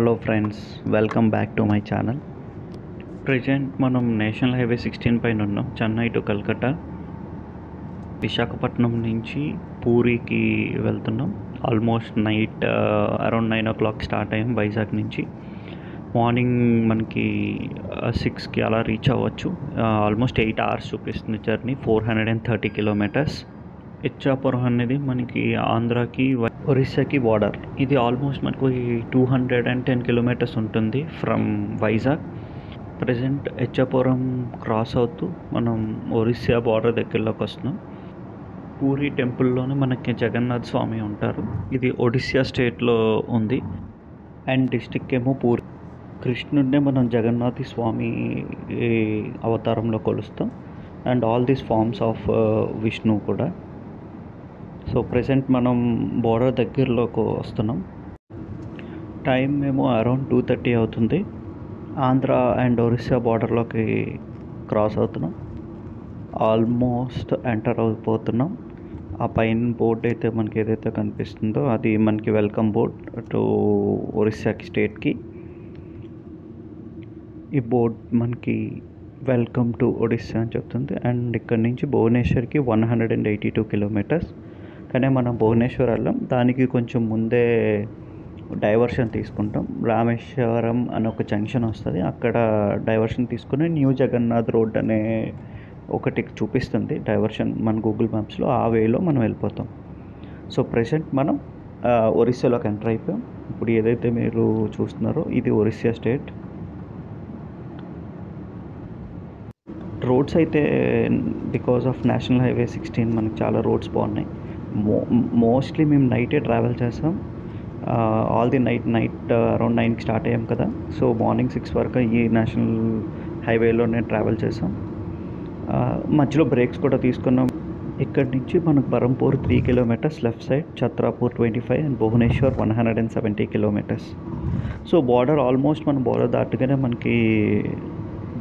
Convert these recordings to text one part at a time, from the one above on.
Hello friends, welcome back to my channel. Present మనం national highway 16 పైన ఉన్నాం. Chennai to Calcutta, Visakhapatnam నుంచి పూరికి వెళ్తున్నాం. Almost night around 9 o'clock start అయ్యాం వైజాగ్ నుంచి. మార్నింగ్ మనకి 6కి అలా రీచ్ అవ్వచ్చు. ఆల్మోస్ట్ 8 hours చూపిస్తుంది జర్నీ, 430 kilometers. ఇచ్చాపురం అనేది మనకి ఆంధ్రాకి ఒరిస్సాకి బార్డర్. ఇది ఆల్మోస్ట్ మనకు 210 kilometers ఉంటుంది from Vizag. Present Ichchapuram cross అవుతూ మనం ఒరిస్సా బార్డర్ దగ్గరలోకి వస్తున్నాం. పూరి టెంపుల్లోనే మనకి జగన్నాథ్ స్వామి ఉంటారు. ఇది ఒడిస్సా స్టేట్లో ఉంది అండ్ డిస్టిక్ ఏమో పూరి. కృష్ణుడినే మనం జగన్నాథ్ స్వామి అవతారంలో కొలుస్తాం and all these forms of Vishnu కూడా. సో ప్రెసెంట్ మనం బోర్డర్ దగ్గరలోకి వస్తున్నాం. టైం మేము అరౌండ్ 2:30 అవుతుంది. ఆంధ్ర అండ్ ఒరిస్సా బార్డర్లోకి క్రాస్ అవుతున్నాం. ఆల్మోస్ట్ ఎంటర్ అయిపోతున్నాం. ఆ పైన బోర్డ్ అయితే మనకి ఏదైతే కనిపిస్తుందో అది మనకి వెల్కమ్ బోర్డ్ టు ఒరిస్సాకి స్టేట్కి. ఈ బోర్డ్ మనకి వెల్కమ్ టు ఒడిస్సా అని చెప్తుంది. అండ్ ఇక్కడ నుంచి భువనేశ్వర్కి 182 kilometers. కానీ మనం భువనేశ్వర్ వెళ్ళాం, దానికి కొంచెం ముందే డైవర్షన్ తీసుకుంటాం. రామేశ్వరం అని ఒక జంక్షన్ వస్తుంది, అక్కడ డైవర్షన్ తీసుకుని న్యూ జగన్నాథ్ రోడ్ అనే ఒకటి చూపిస్తుంది డైవర్షన్ మన గూగుల్ మ్యాప్స్లో. ఆ వేలో మనం వెళ్ళిపోతాం. సో ప్రెసెంట్ మనం ఒరిస్సాలోకి ఎంటర్ అయిపోయాం. ఇప్పుడు ఏదైతే మీరు చూస్తున్నారో ఇది ఒరిస్సా స్టేట్. రోడ్స్ అయితే బికాస్ ఆఫ్ నేషనల్ హైవే 16 మనకి చాలా రోడ్స్ బాగున్నాయి. మోస్ట్లీ మేము నైటే ట్రావెల్ చేస్తాం. ఆల్ ది నైట్ అరౌండ్ 9కి స్టార్ట్ అయ్యాం కదా. సో మార్నింగ్ 6 వరకు ఈ నేషనల్ హైవేలోనే ట్రావెల్ చేసాం. మధ్యలో బ్రేక్స్ కూడా తీసుకున్నాం. ఇక్కడి నుంచి మనకు Berhampur 3 kilometers left side, Chatrapur 25 and Bhubaneswar 170 kilometers. So border almost మన బార్డర్ దాటగానే మనకి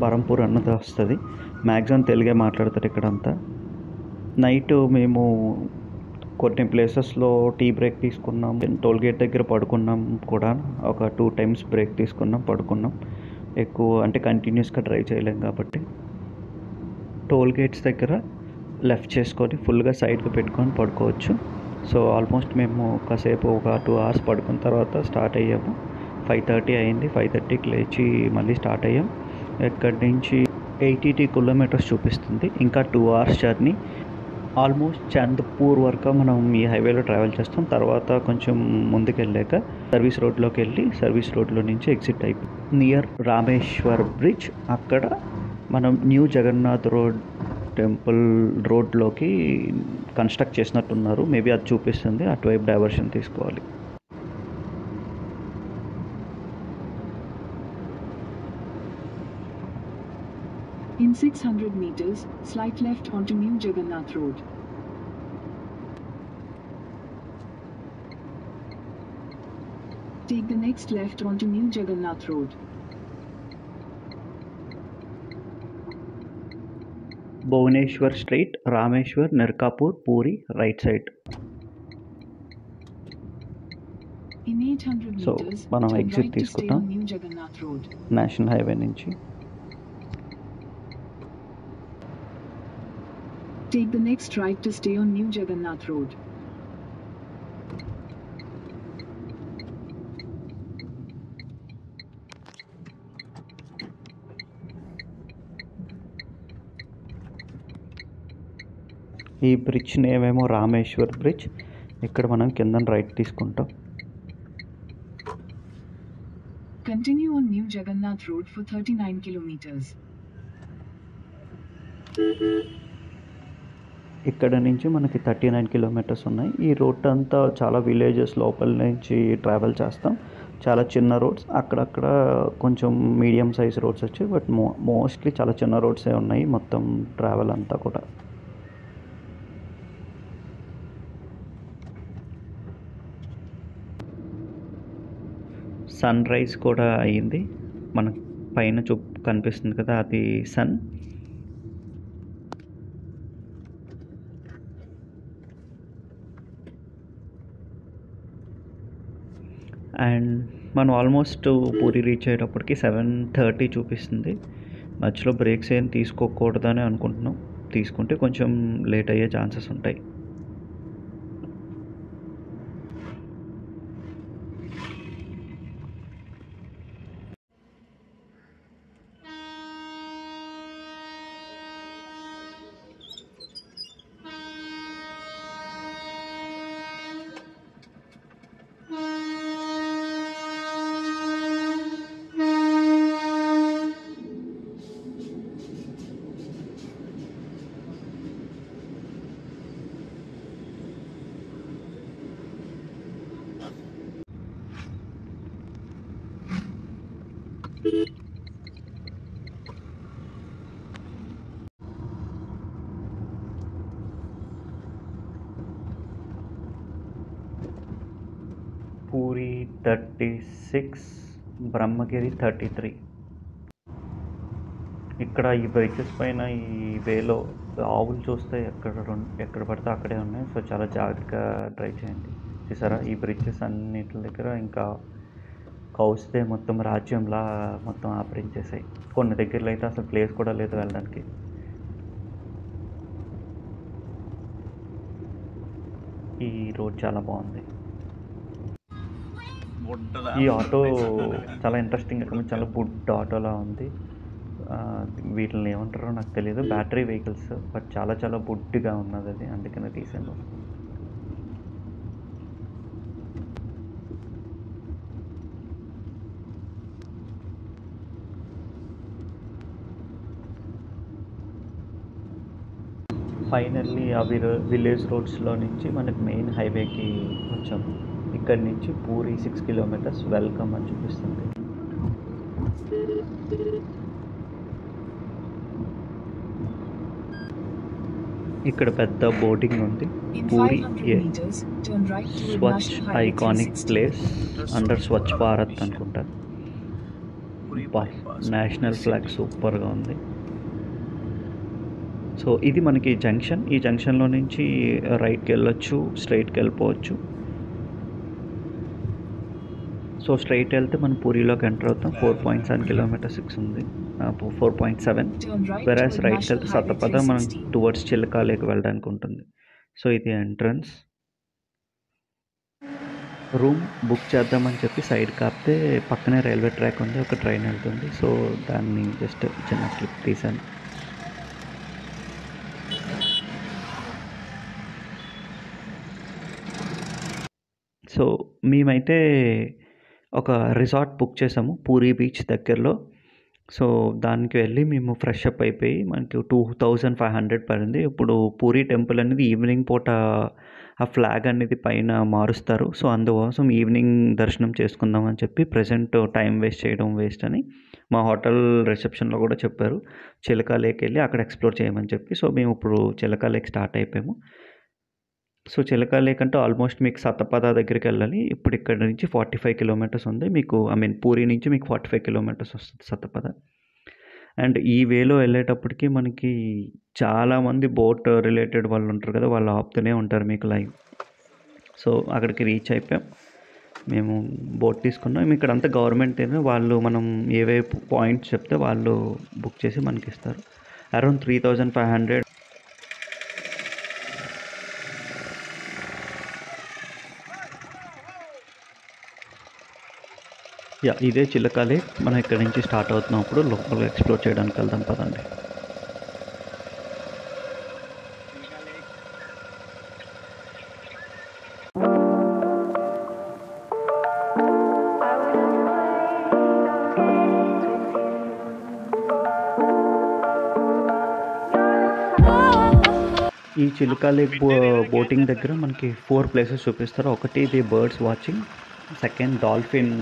బరంపూర్ అన్నది వస్తుంది. మ్యాక్సిమం తెలుగే మాట్లాడతారు ఇక్కడంతా. నైట్ మేము కొన్ని ప్లేసెస్లో టీ బ్రేక్ తీసుకున్నాం. టోల్గేట్ దగ్గర పడుకున్నాం కూడా. ఒక 2 times బ్రేక్ తీసుకున్నాం, పడుకున్నాం. ఎక్కువ అంటే కంటిన్యూస్గా డ్రైవ్ చేయలేం కాబట్టి టోల్గేట్స్ దగ్గర లెఫ్ట్ చేసుకొని ఫుల్గా సైడ్కి పెట్టుకొని పడుకోవచ్చు. సో ఆల్మోస్ట్ మేము కాసేపు ఒక 2 hours పడుకున్న తర్వాత స్టార్ట్ అయ్యాము. 5:30 అయింది. 5:30కి లేచి మళ్ళీ స్టార్ట్ అయ్యాం. ఇక్కడి నుంచి 80 kilometers చూపిస్తుంది. ఇంకా 2 hours జర్నీ. ఆల్మోస్ట్ చంద్పూర్ వరకు మనం ఈ హైవేలో ట్రావెల్ చేస్తాం. తర్వాత కొంచెం ముందుకు వెళ్ళాక సర్వీస్ రోడ్లోకి వెళ్ళి సర్వీస్ రోడ్లో నుంచి ఎగ్జిట్ అయిపోయి నియర్ రామేశ్వర్ బ్రిడ్జ్ అక్కడ మనం న్యూ జగన్నాథ్ రోడ్ టెంపుల్ రోడ్లోకి కన్స్ట్రక్ట్ చేసినట్టున్నారు. మేబీ అది చూపిస్తుంది, అటువైపు డైవర్షన్ తీసుకోవాలి. In 600 meters, slight left onto New Jagannath Road. Take the next left onto New Jagannath Road. Bhubaneswar straight, Rameshwar, Nirkapur, Puri right side. In 800 meters, మనం turn exit right to stay తీసుకుంటాం on New Jagannath Road. National highway నుంచి. Take the next right to stay on New Jagannath Road. ఈ bridge name ఏమో Rameshwar bridge. ఇక్కడ మనం కింద right తీసుకుంటాం. Continue on New Jagannath Road for 39 kilometers. ఇక్కడ నుంచి మనకి 39 kilometers ఉన్నాయి. ఈ రోడ్ అంతా చాలా విలేజెస్ లోపల నుంచి ట్రావెల్ చేస్తాం. చాలా చిన్న రోడ్స్, అక్కడక్కడ కొంచెం మీడియం సైజ్ రోడ్స్ వచ్చాయి, బట్ మోస్ట్లీ చాలా చిన్న రోడ్సే ఉన్నాయి మొత్తం ట్రావెల్ అంతా కూడా. సన్ రైజ్ కూడా అయ్యింది. మన పైన కనిపిస్తుంది కదా, అది సన్. అండ్ మనం ఆల్మోస్ట్ పూరి రీచ్ అయ్యేటప్పటికి 7:30 చూపిస్తుంది. మధ్యలో బ్రేక్స్ ఏం తీసుకోకూడదని అనుకుంటున్నాం. తీసుకుంటే కొంచెం లేట్ అయ్యే ఛాన్సెస్ ఉంటాయి. పూరి 36, బ్రహ్మగిరి 33. ఇక్కడ ఈ బ్రిడ్జెస్ పైన ఈ వేలో ఆవులు చూస్తే ఎక్కడ పడితే అక్కడే ఉన్నాయి. సో చాలా జాగ్రత్తగా డ్రైవ్ చేయండి. చూసారా ఈ బ్రిడ్జెస్ అన్నిటి దగ్గర ఇంకా కౌస్తే మొత్తం రాజ్యంలా మొత్తం ఆపరించేసాయి. కొన్ని దగ్గరలో అయితే అసలు ప్లేస్ కూడా లేదు వెళ్ళడానికి. ఈ రోడ్ చాలా బాగుంది. ఈ ఆటో చాలా ఇంట్రెస్టింగ్, చాలా బుడ్ ఆటోలా ఉంది. వీటిని ఏమంటారో నాకు తెలియదు, బ్యాటరీ వెహికల్స్, బట్ చాలా చాలా బుడ్డిగా ఉన్నది అది, అందుకనే తీసాను. ఫైనల్లీ ఆ విలేజ్ రోడ్స్లో నుంచి మనకి మెయిన్ హైవేకి వచ్చాము. ఇక్కడి నుంచి పూరి 6 కిలోమీటర్స్ వెల్కమ్ అని చూపిస్తుంది. ఇక్కడ పెద్ద బోర్డింగ్ ఉంది. పూరి స్వచ్ఛ iconic place under Swachh Bharat అనుకుంటా. నేషనల్ ఫ్లాగ్ సూపర్గా ఉంది. సో ఇది మనకి జంక్షన్. ఈ జంక్షన్లో నుంచి రైట్కి వెళ్ళొచ్చు, స్ట్రైట్కి వెళ్ళిపోవచ్చు. సో స్ట్రైట్ వెళ్తే మనం పూరిలోకి ఎంటర్ అవుతాం. 4.7 కిలోమీటర్స్ 6 ఉంది, 4.7. వెరాస్ రైట్కి వెళ్తే సతపద మనం టువర్డ్స్ చిలకాలేకి వెళ్ళడానికి ఉంటుంది. సో ఇది ఎంట్రన్స్. రూమ్ బుక్ చేద్దామని చెప్పి సైడ్ కాపితే పక్కనే రైల్వే ట్రాక్ ఉంది, ఒక ట్రైన్ వెళ్తుంది. సో దాన్ని జస్ట్ చిన్న క్లిప్ తీసాను. సో మేమైతే ఒక రిసార్ట్ బుక్ చేసాము పూరి బీచ్ దగ్గరలో. సో దానికి వెళ్ళి మేము ఫ్రెష్ అప్ అయిపోయి మనకి 2500 పడింది. ఇప్పుడు పూరి టెంపుల్ అనేది ఈవినింగ్ పూట ఆ ఫ్లాగ్ అనేది పైన మారుస్తారు. సో అందుకోసం ఈవినింగ్ దర్శనం చేసుకుందాం అని చెప్పి, ప్రజెంట్ టైం వేస్ట్ చేయడం వేస్ట్ అని మా హోటల్ రిసెప్షన్లో కూడా చెప్పారు, చిలకా లేక్ వెళ్ళి అక్కడ ఎక్స్ప్లోర్ చేయమని చెప్పి. సో మేము ఇప్పుడు చిలకా లేక్ స్టార్ట్ అయిపోయాము. సో చిలకా లేక్ అంటే ఆల్మోస్ట్ మీకు సతపద దగ్గరికి వెళ్ళాలి. ఇప్పుడు ఇక్కడ నుంచి 45 కిలోమీటర్స్ ఉంది మీకు, పూరి నుంచి మీకు 45 కిలోమీటర్స్ వస్తుంది సతపద. అండ్ ఈ వేలో వెళ్ళేటప్పటికి మనకి చాలామంది బోట్ రిలేటెడ్ వాళ్ళు ఉంటారు కదా, వాళ్ళు ఆపుతూనే ఉంటారు మీకు లైవ్. సో అక్కడికి రీచ్ అయిపోయాం. మేము బోట్ తీసుకున్నాం. ఇక్కడ అంతా గవర్నమెంట్ వాళ్ళు, మనం ఏవే పాయింట్స్ చెప్తే వాళ్ళు బుక్ చేసి మనకి ఇస్తారు. అరౌండ్ 3500. ఇదే చిలకా లేక్. మనం ఇక్కడ నుంచి స్టార్ట్ అవుతున్నప్పుడు లోపల ఎక్స్ప్లోర్ చేయడానికి వెళ్దాం పదండి. ఈ చిలకా లేక్ బోటింగ్ దగ్గర మనకి 4 ప్లేసెస్ చూపిస్తారు. ఒకటి ఇది birds watching, second dolphin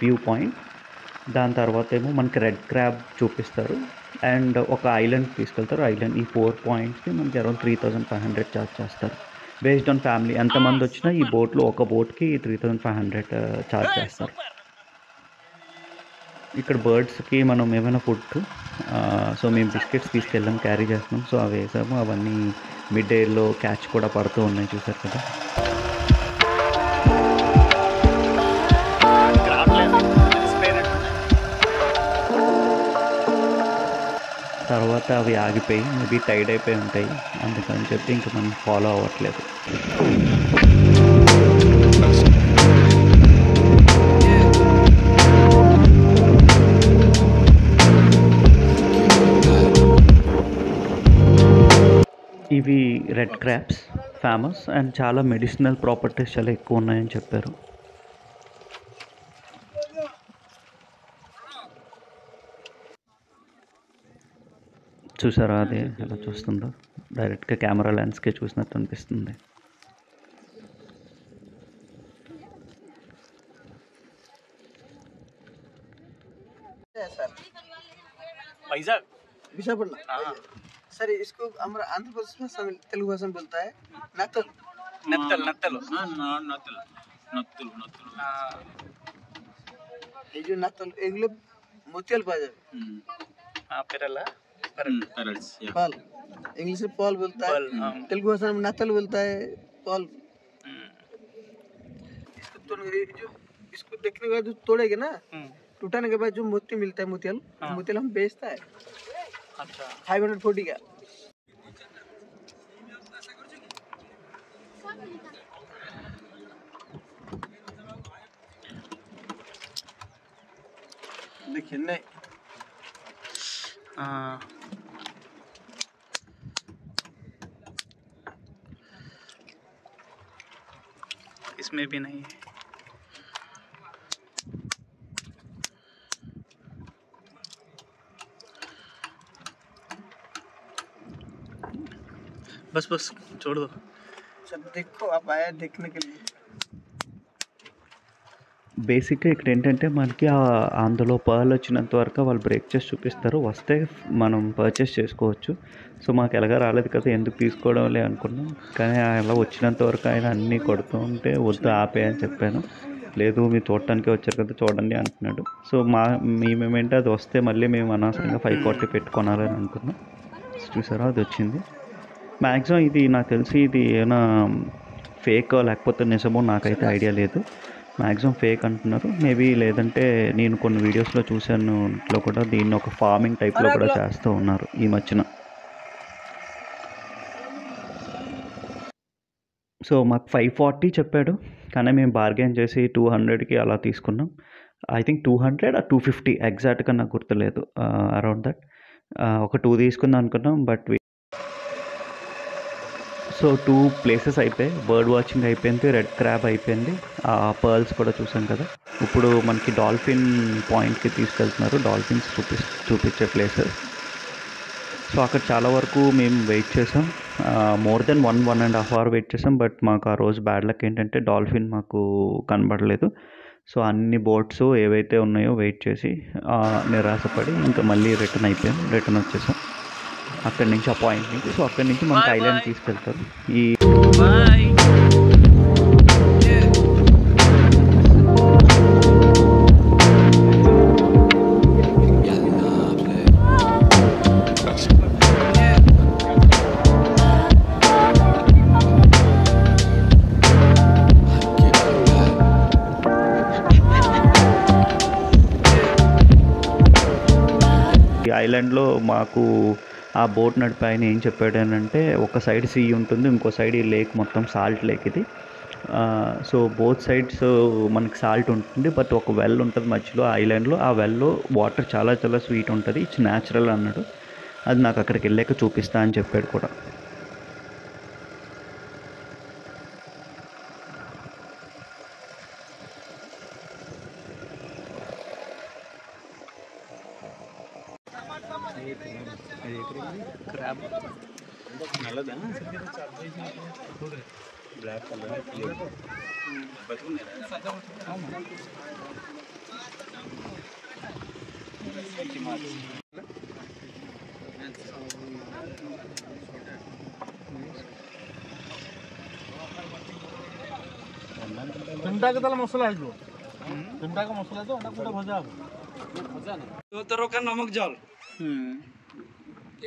view point, దాని తర్వాత ఏమో మనకి రెడ్ క్రాబ్ చూపిస్తారు, అండ్ ఒక ఐలాండ్ తీసుకెళ్తారు. ఐలాండ్ ఈ 4 పాయింట్స్కి మనకి అరౌండ్ 3500 ఛార్జ్ చేస్తారు. బేస్డ్ ఆన్ ఫ్యామిలీ ఎంతమంది వచ్చినా ఈ బోట్లో ఒక బోట్కి 3500 ఛార్జ్ చేస్తారు. ఇక్కడ బర్డ్స్కి మనం ఏమైనా ఫుడ్, సో మేము బిస్కెట్స్ తీసుకెళ్ళాం, క్యారీ చేస్తున్నాం. సో అవి వేసాము. అవన్నీ మిడ్ ఎయిర్లో క్యాచ్ కూడా పడుతూ ఉన్నాయి, చూసారు కదా. తర్వాత అవి ఆగిపోయి మేబీ టైడ్ అయిపోయి ఉంటాయి, అందుకని చెప్పి ఇంక మనం ఫాలో అవ్వట్లేదు. ఇవి రెడ్ క్రాబ్స్ ఫేమస్ అండ్ చాలా మెడిసినల్ ప్రాపర్టీస్ చాలా ఎక్కువ ఉన్నాయని చెప్పారు. చూసారా అది ఎలా చూస్తుందో, డైరెక్ట్గా కెమెరా లెన్స్కే చూసినట్టు అనిపిస్తుంది. వైజాగ్ विशाखापट्टनम सर इसको हमारा आंध्र प्रदेश में तेलुगु भाषा में बोलता है नत्तल నత్తలు నత్తలు నత్తలు నత్తలు నత్తలు ये जो नत्तल एगुलो मोतियाल पाया जाए పెరలా పెరల్స్ पाल इंग्लिश में पॉल बोलता है, तेलुगु भाषा में नत्तल बोलता है पॉल। इसको तो जो इसको देखने के बाद जो तोड़ेगा ना, टूटाने के बाद जो मोती मिलता है मोतियाल, मोतियाल हम बेचता है। अच्छा 540 का। देखिए नहीं इसमें भी नहीं है। बस बस छोड़ दो। सर देखो आप आया देखने के लिए। బేసిక్గా ఇక్కడ ఏంటంటే మనకి అందులో పర్ల్ వచ్చినంత వరకు వాళ్ళు బ్రేక్ చేసి చూపిస్తారు, వస్తే మనం పర్చేస్ చేసుకోవచ్చు. సో మాకు ఎలాగా రాలేదు కదా ఎందుకు తీసుకోవడంలే అనుకున్నాం, కానీ అలా వచ్చినంత వరకు ఆయన అన్నీ కొడుతూ ఉంటే వద్దు ఆపే అని చెప్పాను. లేదు మీరు చూడటానికి వచ్చారు కదా చూడండి అంటున్నాడు. సో మేమేంటే అది వస్తే మళ్ళీ మేము అనవసరంగా 540 పెట్టుకోనాలని అనుకున్నాం. చూసారా అది వచ్చింది. మ్యాక్సిమం ఇది నాకు తెలిసి ఇది ఏమైనా ఫేక్ లేకపోతే నిజమో నాకైతే ఐడియా లేదు. మ్యాక్సిమం ఫేక్ అంటున్నారు, మేబీ లేదంటే నేను కొన్ని వీడియోస్లో చూశాను, ఇంట్లో కూడా దీన్ని ఒక ఫార్మింగ్ టైప్లో కూడా చేస్తూ ఉన్నారు ఈ మధ్యన. సో మాకు 540 చెప్పాడు, కానీ మేము బార్గెన్ చేసి 200కి అలా తీసుకున్నాం. ఐ థింక్ 200 or 250 ఎగ్జాక్ట్గా నాకు గుర్తులేదు, అరౌండ్ దట్. ఒక 2 తీసుకుందాం అనుకున్నాం, బట్ సో 2 ప్లేసెస్ అయిపోయాయి. బర్డ్ వాచింగ్ అయిపోయింది, రెడ్ క్రాబ్ అయిపోయింది, పర్ల్స్ కూడా చూసాం కదా. ఇప్పుడు మనకి డాల్ఫిన్ పాయింట్కి తీసుకెళ్తున్నారు, డాల్ఫిన్స్ చూపించే ప్లేసెస్. సో అక్కడ చాలా వరకు మేము వెయిట్ చేసాం, మోర్ దెన్ 1.5 hour వెయిట్ చేసాం. బట్ మాకు ఆ రోజు బ్యాడ్ లక్ ఏంటంటే డాల్ఫిన్ మాకు కనబడలేదు. సో అన్ని బోట్స్ ఏవైతే ఉన్నాయో వెయిట్ చేసి నిరాశపడి ఇంకా మళ్ళీ రిటర్న్ వచ్చేసాం అక్కడి నుంచి, ఆ పాయింట్ నుంచి. సో అక్కడి నుంచి మనకి ఐలాండ్ తీసుకెళ్తారు. ఈ ఐలాండ్లో మాకు ఆ బోట్ నడిపి ఆయన ఏం చెప్పాడు అని అంటే, ఒక సైడ్ సీ ఉంటుంది, ఇంకో సైడ్ ఈ లేక్ మొత్తం సాల్ట్ లేక్ ఇది. సో బోత్ సైడ్స్ మనకి సాల్ట్ ఉంటుంది, బట్ ఒక వెల్ ఉంటుంది మధ్యలో ఐలాండ్లో. ఆ వెల్లో వాటర్ చాలా చాలా స్వీట్ ఉంటుంది, ఇట్స్ న్యాచురల్ అన్నాడు. అది నాకు అక్కడికి వెళ్ళాక చూపిస్తా అని చెప్పాడు కూడా. క్రాబ్ నల్లదా బ్లాక్ కలర్ তিনটা তাহলে মশলা আসবো, তিনটা মশলা তো ওটা পুরো ভাজা হবে। तो तरो का नमक जल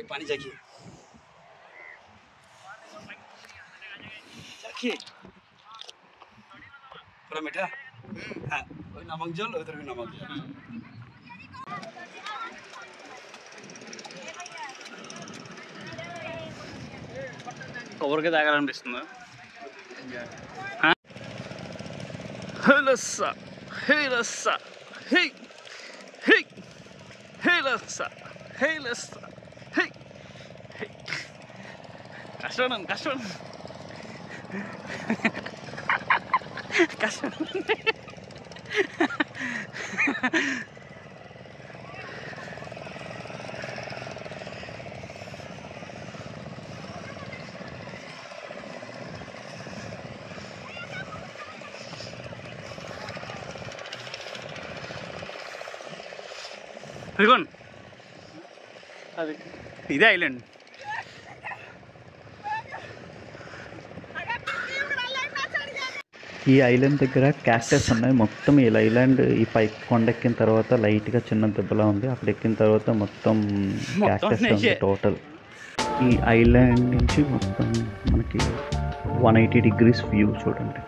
पानी चाहिए पूरा मीठा। हाँ नमक जल उधर भी नमक जल। కొబ్బరికాయ తాగాలనిపిస్తుంది. హేలస్సా హేలస్సా హే హే హేలస్సా హేలస్సా హే హే. కష్టం కష్టం కష్టం. ఇదిగోండి, అది ఇదే ఐలాండ్. ఈ ఐలాండ్ దగ్గర క్యాక్టస్ ఉన్నాయి మొత్తం. ఈ ఐలాండ్ ఈ పైకి కొండెక్కిన తర్వాత లైట్గా చిన్న దెబ్బలా ఉంది, అక్కడ ఎక్కిన తర్వాత మొత్తం క్యాక్టస్ ఉంది టోటల్. ఈ ఐలాండ్ నుంచి మొత్తం మనకి 180 degrees వ్యూ చూడండి.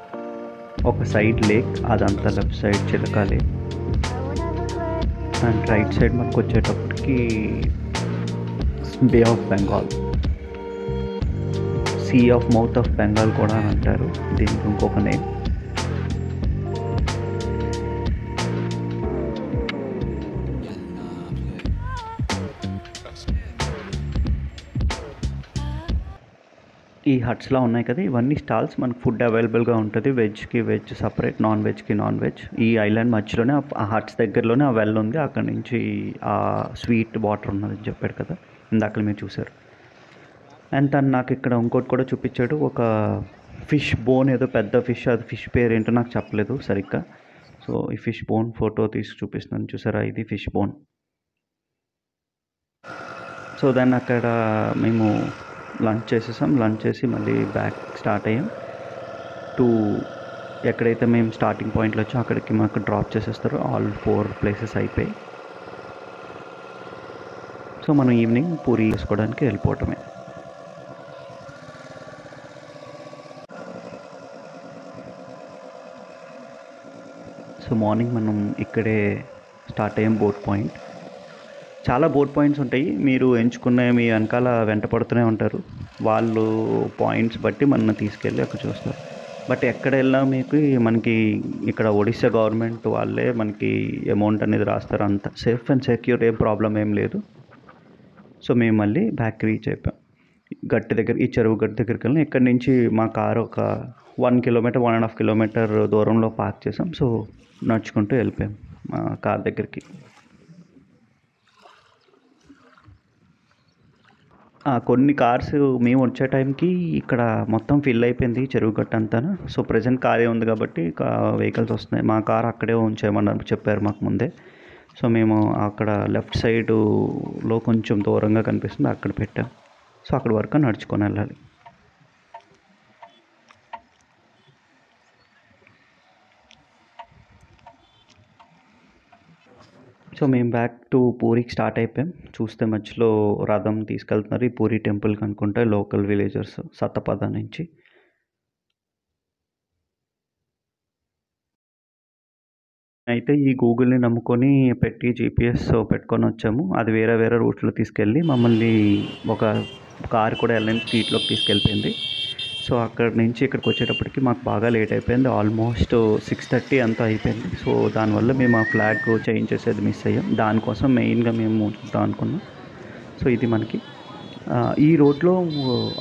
ఒక సైడ్ లేక్, అదంతా left side Chilika lake, and right side మనకు వచ్చేటప్పటికి bay of Bengal, sea of mouth of Bengal కూడా అని అంటారు దీనికి ఇంకొక నేమ్. ఈ హట్స్లా ఉన్నాయి కదా, ఇవన్నీ స్టాల్స్. మనకు ఫుడ్ అవైలబుల్గా ఉంటుంది, వెజ్కి వెజ్ సపరేట్, నాన్ వెజ్కి నాన్ వెజ్. ఈ ఐలాండ్ మధ్యలోనే ఆ హట్స్ దగ్గరలోనే ఆ వెల్ ఉంది, అక్కడ నుంచి ఆ స్వీట్ వాటర్ ఉన్నదని చెప్పాడు కదా ఇందాక మీరు చూసారు. అండ్ తను నాకు ఇక్కడ ఇంకోటి కూడా చూపించాడు, ఒక ఫిష్ బోన్, ఏదో పెద్ద ఫిష్, అది ఫిష్ పేరు ఏంటో నాకు చెప్పలేదు సరిగ్గా. సో ఈ ఫిష్ బోన్ ఫోటో తీసి చూపిస్తున్నాను, చూసారా, ఇది ఫిష్ బోన్. సో దాన్ని అక్కడ మేము లంచ్ చేసేసాం, లంచ్ చేసి మళ్ళీ బ్యాక్ స్టార్ట్ అయ్యాం టు ఎక్కడైతే మేము స్టార్టింగ్ పాయింట్లో వచ్చాం అక్కడికి మాకు డ్రాప్ చేసేస్తారు. ఆల్ 4 places అయిపోయి, సో మనం ఈవినింగ్ పూరి చేసుకోవడానికి వెళ్ళిపోవటమే. సో మార్నింగ్ మనం ఇక్కడే స్టార్ట్ అయ్యాం బోట్ పాయింట్. చాలా బోట్ పాయింట్స్ ఉంటాయి, మీరు ఎంచుకునే మీ వెనకాల వెంట పడుతూనే ఉంటారు, వాళ్ళు పాయింట్స్ బట్టి మనల్ని తీసుకెళ్ళి అక్కడ చూస్తారు. బట్ ఎక్కడ వెళ్ళినా మనకి ఇక్కడ ఒడిశా గవర్నమెంట్ వాళ్ళే మనకి అమౌంట్ అనేది రాస్తారు, అంత సేఫ్ అండ్ సెక్యూర్, ఏం ప్రాబ్లం ఏం లేదు. సో మేము మళ్ళీ బ్యాక్ రీచ్ అయిపోయాం గట్టి దగ్గర, ఈ చెరువు గట్టి దగ్గరికి వెళ్ళి ఇక్కడి నుంచి మా కారు ఒక 1 kilometer 1.5 kilometer దూరంలో పార్క్ చేసాం. సో నడుచుకుంటూ వెళ్ళిపోయాం మా కార్ దగ్గరికి. కొన్ని కార్స్ మేము వచ్చే టైంకి ఇక్కడ మొత్తం ఫిల్ అయిపోయింది చెరువు గట్టు అంతా. సో ప్రజెంట్ కారే ఉంది కాబట్టి వెహికల్స్ వస్తున్నాయి. మా కార్ అక్కడే ఉంచేయమన్నారు, చెప్పారు మాకు ముందే. సో మేము అక్కడ లెఫ్ట్ సైడ్లో కొంచెం దూరంగా కనిపిస్తుంది, అక్కడ పెట్టాం. సో అక్కడి వరకు నడుచుకొని వెళ్ళాలి. సో మేము బ్యాక్ టు పూరికి స్టార్ట్ అయిపోయాం. చూస్తే మధ్యలో రథం తీసుకెళ్తున్నారు, ఈ పూరి టెంపుల్కి అనుకుంటే, లోకల్ విలేజర్స్ సత్తపద నుంచి. అయితే ఈ గూగుల్ని నమ్ముకొని పెట్టి GPS పెట్టుకొని వచ్చాము. అది వేరే వేరే రూట్లో తీసుకెళ్ళి మమ్మల్ని ఒక కారు కూడా వెళ్ళని స్ట్రీట్లోకి తీసుకెళ్ళిపోయింది. సో అక్కడి నుంచి ఇక్కడికి వచ్చేటప్పటికి మాకు బాగా లేట్ అయిపోయింది, ఆల్మోస్ట్ 6:30 అంతా అయిపోయింది. సో దానివల్ల మేము ఆ ఫ్లాగ్ చేంజ్ చేసేది మిస్ అయ్యాం, దానికోసం మెయిన్గా మేము చూద్దాం అనుకున్నాం. సో ఇది మనకి ఈ రోడ్లో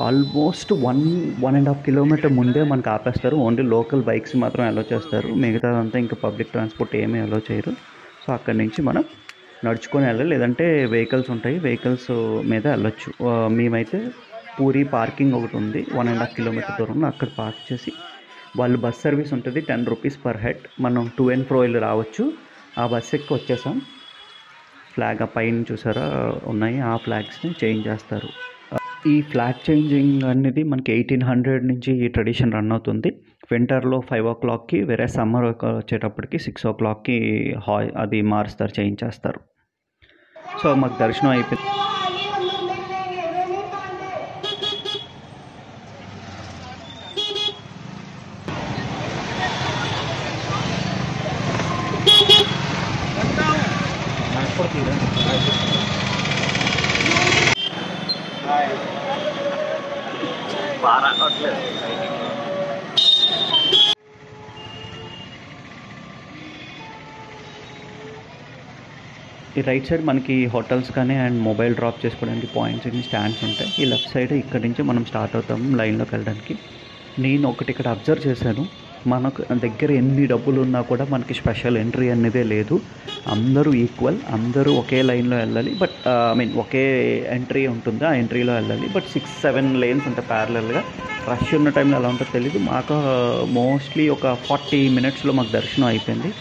ఆల్మోస్ట్ 1.5 kilometer ముందే మనకు ఆపేస్తారు. ఓన్లీ లోకల్ బైక్స్ మాత్రం అలో చేస్తారు, మిగతాదంతా ఇంకా పబ్లిక్ ట్రాన్స్పోర్ట్ ఏమీ అలో చేయరు. సో అక్కడి నుంచి మనం నడుచుకొని వెళ్ళాలి, లేదంటే వెహికల్స్ ఉంటాయి, వెహికల్స్ మీద వెళ్ళొచ్చు. మేమైతే పూరి పార్కింగ్ ఒకటి ఉంది 1.5 kilometer దూరంలో, అక్కడ పార్క్ చేసి వాళ్ళు బస్ సర్వీస్ ఉంటుంది 10 rupees per head, మనం టు అండ్ ఫ్రో వెళ్ళి రావచ్చు. ఆ బస్ ఎక్కి వచ్చేసాం. ఫ్లాగ్ ఆ పైన చూసారా ఉన్నాయి, ఆ ఫ్లాగ్స్ని చేంజ్ చేస్తారు. ఈ ఫ్లాగ్ చేంజింగ్ అనేది మనకి 1800 నుంచి ఈ ట్రెడిషన్ రన్ అవుతుంది. వింటర్లో 5 o'clockకి, వేరే సమ్మర్ వచ్చేటప్పటికి 6 o'clockకి అది మారుస్తారు, చేంజ్ చేస్తారు. సో మాకు దర్శనం అయిపోయింది. బాగా రావట్లేదు. ఈ రైట్ సైడ్ మనకి హోటల్స్ కానీ అండ్ మొబైల్ డ్రాప్ చేసుకోవడానికి పాయింట్స్ అండ్ స్టాండ్స్ ఉంటాయి. ఈ లెఫ్ట్ సైడ్ ఇక్కడ నుంచి మనం స్టార్ట్ అవుతాం లైన్లోకి వెళ్ళడానికి. నేను ఒకటి ఇక్కడ అబ్జర్వ్ చేశాను, మనకు దగ్గర ఎన్ని డబ్బులు ఉన్నా కూడా మనకి స్పెషల్ ఎంట్రీ అనేదే లేదు. అందరూ ఈక్వల్, అందరూ ఒకే లైన్లో వెళ్ళాలి. But I mean okay entry ఉంటుంది, ఆ ఎంట్రీలో వెళ్ళాలి. బట్ 6-7 లేన్స్ ఉంటాయి ప్యారలల్గా. రష్ ఉన్న టైంలో ఎలా ఉంటుందో తెలీదు. మాకు మోస్ట్లీ ఒక 40 మినిట్స్లో మాకు దర్శనం అయిపోయింది.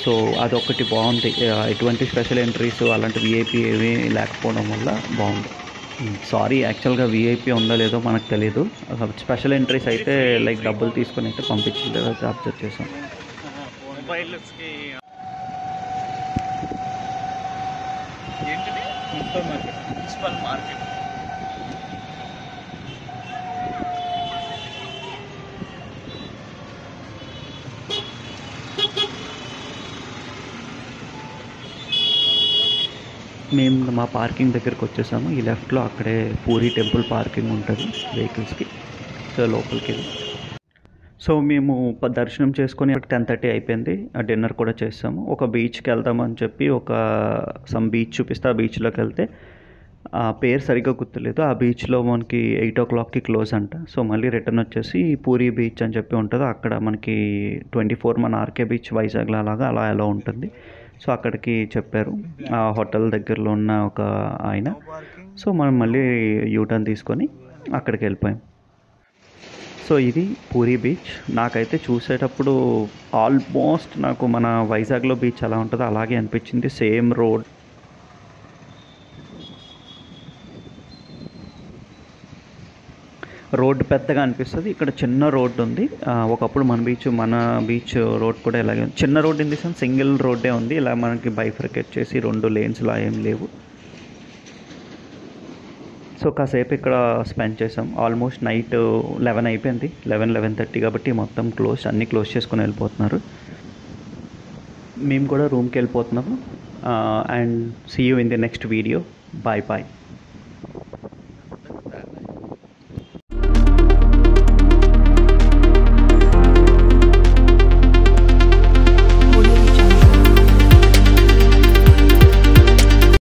సో అదొకటి బాగుంది. ఎటువంటి స్పెషల్ ఎంట్రీస్ అలాంటి విఐపి ఏమీ లేకపోవడం వల్ల బాగుంది. సారీ, యాక్చువల్గా విఐపి ఉందో లేదో మనకు తెలియదు. స్పెషల్ ఎంట్రీస్ అయితే లైక్ డబ్బులు తీసుకొని అయితే పంపించింది, అబ్జర్వ్ చేసాం. మొబైల్స్కి ఏంటిది మున్సిపల్ మార్కెట్. మేము మా పార్కింగ్ దగ్గరికి వచ్చేసాము. ఈ లెఫ్ట్లో అక్కడే పూరి టెంపుల్ పార్కింగ్ ఉంటుంది వెహికల్స్కి. సో లోపలికి వెళ్ళి సో మేము దర్శనం చేసుకొని 10:30 అయిపోయింది. డిన్నర్ కూడా చేసాము. ఒక బీచ్కి వెళ్దామని చెప్పి సమ్ బీచ్ చూపిస్తే ఆ బీచ్లోకి వెళ్తే ఆ పేరు సరిగ్గా గుర్తులేదు. ఆ బీచ్లో మనకి 8 o'clockకి క్లోజ్ అంట. సో మళ్ళీ రిటర్న్ వచ్చేసి పూరి బీచ్ అని చెప్పి ఉంటుంది. అక్కడ మనకి 24 మన ఆర్కే బీచ్ వైజాగ్లో అలా ఎలా ఉంటుంది. సో అక్కడికి చెప్పారు ఆ హోటల్ దగ్గరలో ఉన్న ఒక ఆయన. సో మనం మళ్ళీ యూటర్న్ తీసుకొని అక్కడికి వెళ్ళిపోయాం. సో ఇది పూరి బీచ్. నాకైతే చూసేటప్పుడు ఆల్మోస్ట్ నాకు మన వైజాగ్లో బీచ్ ఎలా ఉంటుందో అలాగే అనిపించింది. సేమ్ రోడ్ పెద్దగా అనిపిస్తుంది. ఇక్కడ చిన్న రోడ్డు ఉంది. ఒకప్పుడు మన బీచ్ రోడ్ కూడా ఇలాగే ఉంది. చిన్న road in the sense single రోడ్డే ఉంది. ఇలా మనకి బైఫర్కేట్ చేసి 2 లేన్స్లా ఏం లేవు. సో కాసేపు ఇక్కడ స్పెండ్ చేసాం. ఆల్మోస్ట్ నైట్ 11 అయిపోయింది, 11-11:30 కాబట్టి మొత్తం అన్నీ క్లోజ్ చేసుకొని వెళ్ళిపోతున్నారు. మేము కూడా రూమ్కి వెళ్ళిపోతున్నాము. And see you in the next video. Bye.